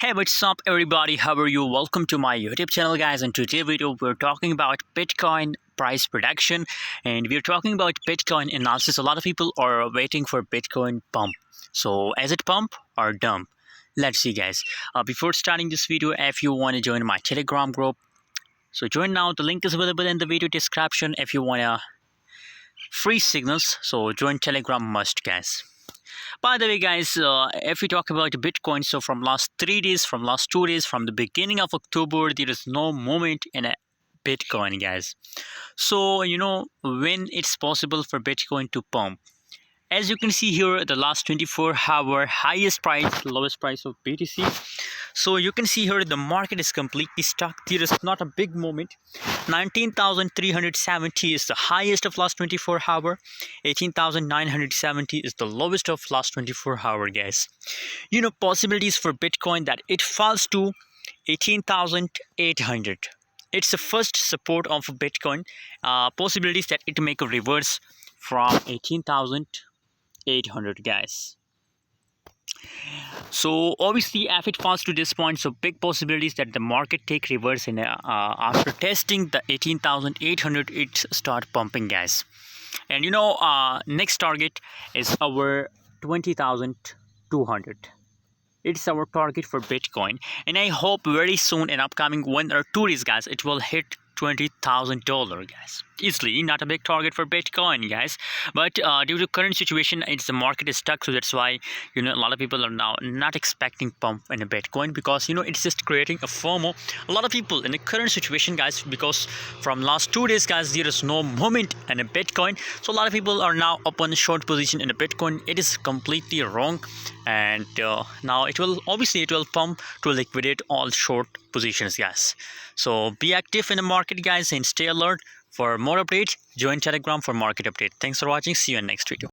Hey, what's up everybody? How are you? Welcome to my YouTube channel, guys. And today video we're talking about Bitcoin price prediction, and we're talking about Bitcoin analysis. A lot of people are waiting for Bitcoin pump. So is it pump or dump? Let's see, guys. Before starting this video, if you want to join my Telegram group, so join now. The link is available in the video description. If you want free signals, so join Telegram must, guys. By the way, guys, if we talk about Bitcoin, so from last 3 days, from last 2 days, from the beginning of October, there is no movement in a Bitcoin, guys. So, when it's possible for Bitcoin to pump. As you can see here, the last 24-hour highest price, lowest price of BTC. So you can see here the market is completely stuck. There is not a big movement. 19,370 is the highest of last 24-hour. 18,970 is the lowest of last 24-hour, guys. Possibilities for Bitcoin that it falls to 18,800. It's the first support of Bitcoin. Possibilities that it make a reverse from 18,800, guys. So obviously if it falls to this point, so big possibilities that the market take reverse in after testing the 18,800 it start pumping, guys. And next target is our 20,200. It's our target for Bitcoin, and I hope very soon in upcoming 1 or 2 days, guys, it will hit $20,000, guys, easily. Not a big target for Bitcoin, guys, but due to current situation, the market is stuck. So that's why a lot of people are now not expecting pump in a Bitcoin, because it's just creating a FOMO. A lot of people in the current situation, guys, because from last 2 days, guys, there is no movement in a Bitcoin. So a lot of people are now up on short position in a Bitcoin. It is completely wrong, and now it will pump to liquidate all short positions, guys. So be active in the market, guys, and stay alert. For more updates, join Telegram for market update. Thanks for watching. See you in next video.